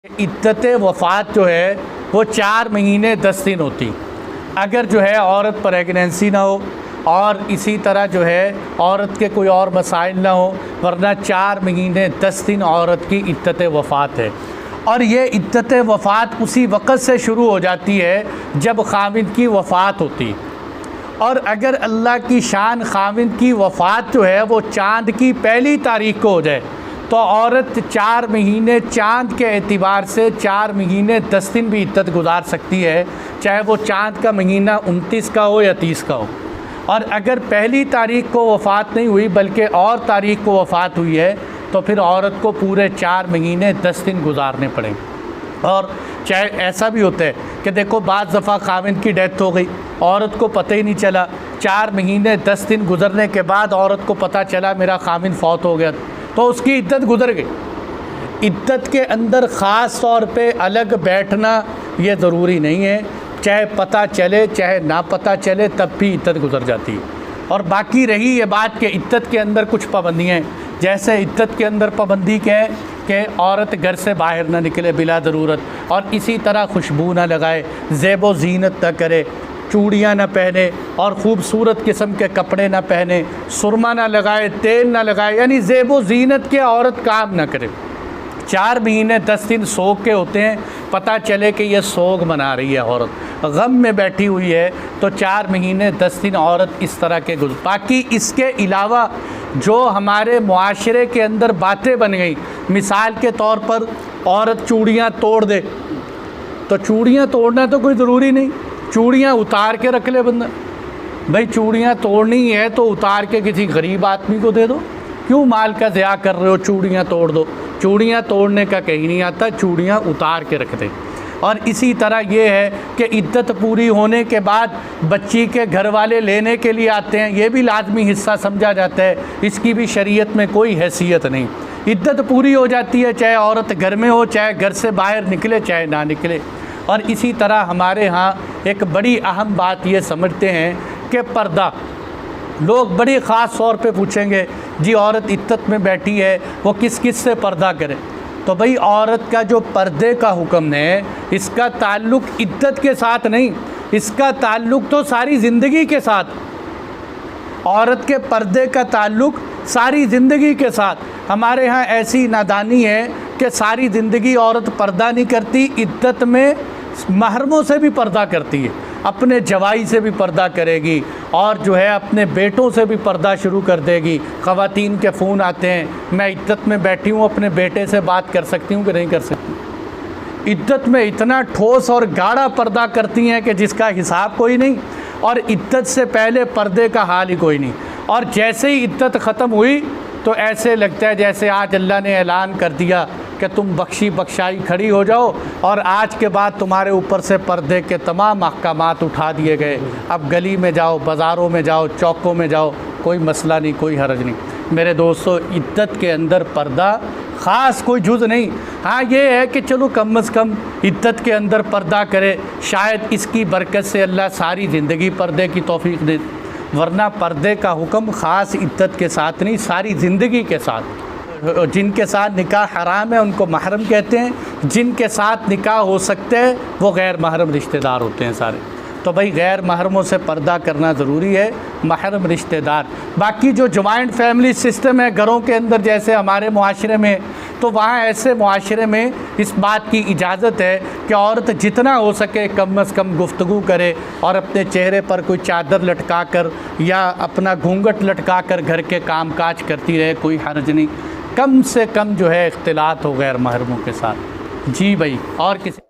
عدت وفات جو ہے وہ 4 مہینے 10 دن ہوتی، اگر جو ہے عورت پریگننسی نہ ہو اور اسی طرح جو ہے عورت کے کوئی اور مسائل نہ ہو، ورنہ 4 مہینے 10 دن عورت کی عدت وفات ہے۔ اور یہ عدت وفات اسی وقت سے شروع ہو جاتی ہے جب خاوند کی وفات ہوتی، اور اگر اللہ کی شان خاوند کی وفات جو ہے وہ چاند کی پہلی تاریخ کو ہو جائے تو عورت 4 مہینے چاند کے اعتبار سے 4 مہینے 10 دن بھی عدت گزار سکتی ہے، چاہے وہ چاند کا مہینہ 29 کا ہو یا 30 کا ہو۔ اور اگر پہلی تاریخ کو وفات نہیں ہوئی بلکہ اور تاریخ کو وفات ہوئی ہے تو پھر عورت کو پورے 4 مہینے 10 دن گزارنے پڑیں۔ اور چاہے ایسا بھی ہوتا ہے کہ دیکھو بعض دفعہ خاوند کی ڈیتھ ہو گئی، عورت کو پتہ ہی نہیں چلا، 4 مہینے 10 دن گزرنے کے بعد عورت کو پتہ چلا میرا خاوند فوت ہو گیا، تو اس کی عدت گزر گئی۔ عدت کے اندر خاص طور پہ الگ بیٹھنا یہ ضروری نہیں ہے، چاہے پتہ چلے چاہے نہ پتہ چلے تب بھی عدت گزر جاتی ہے۔ اور باقی رہی یہ بات کہ عدت کے اندر کچھ پابندیاں ہیں، جیسے عدت کے اندر پابندی کیا ہے کہ عورت گھر سے باہر نہ نکلے بلا ضرورت، اور اسی طرح خوشبو نہ لگائے، زیب و زینت نہ کرے، چوڑیاں نہ پہنے اور خوبصورت قسم کے کپڑے نہ پہنے، سرما نہ لگائے، تیل نہ لگائے، یعنی زیب و زینت کے عورت کام نہ کرے۔ 4 مہینے 10 دن سوگ کے ہوتے ہیں، پتہ چلے کہ یہ سوگ منا رہی ہے عورت، غم میں بیٹھی ہوئی ہے، تو 4 مہینے 10 دن عورت اس طرح کے باقی اس کے علاوہ جو ہمارے معاشرے کے اندر باتیں بن گئی، مثال کے طور پر عورت چوڑیاں توڑ دے، تو چوڑیاں توڑنا تو کوئی ضروری نہیں، چوڑیاں اتار کے رکھ لے بندہ۔ بھائی چوڑیاں توڑنی ہے تو اتار کے کسی غریب آدمی کو دے دو، کیوں مال کا ضیاع کر رہے ہو، چوڑیاں توڑ دو۔ چوڑیاں توڑنے کا کہیں نہیں آتا، چوڑیاں اتار کے رکھ دیں۔ اور اسی طرح یہ ہے کہ عدت پوری ہونے کے بعد بچی کے گھر والے لینے کے لیے آتے ہیں، یہ بھی لازمی حصہ سمجھا جاتا ہے، اس کی بھی شریعت میں کوئی حیثیت نہیں۔ عدت پوری ہو جاتی ہے چاہے عورت گھر میں ہو، چاہے گھر سے باہر نکلے چاہے نہ نکلے۔ اور اسی طرح ہمارے ہاں ایک بڑی اہم بات یہ سمجھتے ہیں کہ پردہ، لوگ بڑی خاص طور پہ پوچھیں گے جی عورت عدت میں بیٹھی ہے وہ کس کس سے پردہ کرے، تو بھئی عورت کا جو پردے کا حکم ہے اس کا تعلق عدت کے ساتھ نہیں، اس کا تعلق تو ساری زندگی کے ساتھ، عورت کے پردے کا تعلق ساری زندگی کے ساتھ۔ ہمارے ہاں ایسی نادانی ہے کہ ساری زندگی عورت پردہ نہیں کرتی، عدت میں محرموں سے بھی پردہ کرتی ہے، اپنے جوائی سے بھی پردہ کرے گی اور جو ہے اپنے بیٹوں سے بھی پردہ شروع کر دے گی۔ خواتین کے فون آتے ہیں میں عدت میں بیٹھی ہوں، اپنے بیٹے سے بات کر سکتی ہوں کہ نہیں کر سکتی؟ عدت میں اتنا ٹھوس اور گاڑھا پردہ کرتی ہیں کہ جس کا حساب کوئی نہیں، اور عدت سے پہلے پردے کا حال ہی کوئی نہیں، اور جیسے ہی عدت ختم ہوئی تو ایسے لگتا ہے جیسے آج اللہ نے اعلان کر دیا کہ تم بخشی بخشائی کھڑی ہو جاؤ، اور آج کے بعد تمہارے اوپر سے پردے کے تمام احکامات اٹھا دیے گئے، اب گلی میں جاؤ، بازاروں میں جاؤ، چوکوں میں جاؤ، کوئی مسئلہ نہیں، کوئی حرج نہیں۔ میرے دوستو عدت کے اندر پردہ خاص کوئی جز نہیں، ہاں یہ ہے کہ چلو کم از کم عدت کے اندر پردہ کرے، شاید اس کی برکت سے اللہ ساری زندگی پردے کی توفیق دے، ورنہ پردے کا حکم خاص عدت کے ساتھ نہیں، ساری زندگی کے ساتھ۔ جن کے ساتھ نکاح حرام ہے ان کو محرم کہتے ہیں، جن کے ساتھ نکاح ہو سکتے ہیں وہ غیر محرم رشتہ دار ہوتے ہیں سارے۔ تو بھئی غیر محرموں سے پردہ کرنا ضروری ہے، محرم رشتہ دار۔ باقی جو جوائنٹ فیملی سسٹم ہے گھروں کے اندر جیسے ہمارے معاشرے میں، تو وہاں ایسے معاشرے میں اس بات کی اجازت ہے کہ عورت جتنا ہو سکے کم از کم گفتگو کرے اور اپنے چہرے پر کوئی چادر لٹکا کر یا اپنا گھونگھٹ لٹکا کر گھر کے کام کاج کرتی رہے، کوئی حرج نہیں، کم سے کم جو ہے اختلاط ہو غیر محرموں کے ساتھ۔ جی بھائی، اور کسی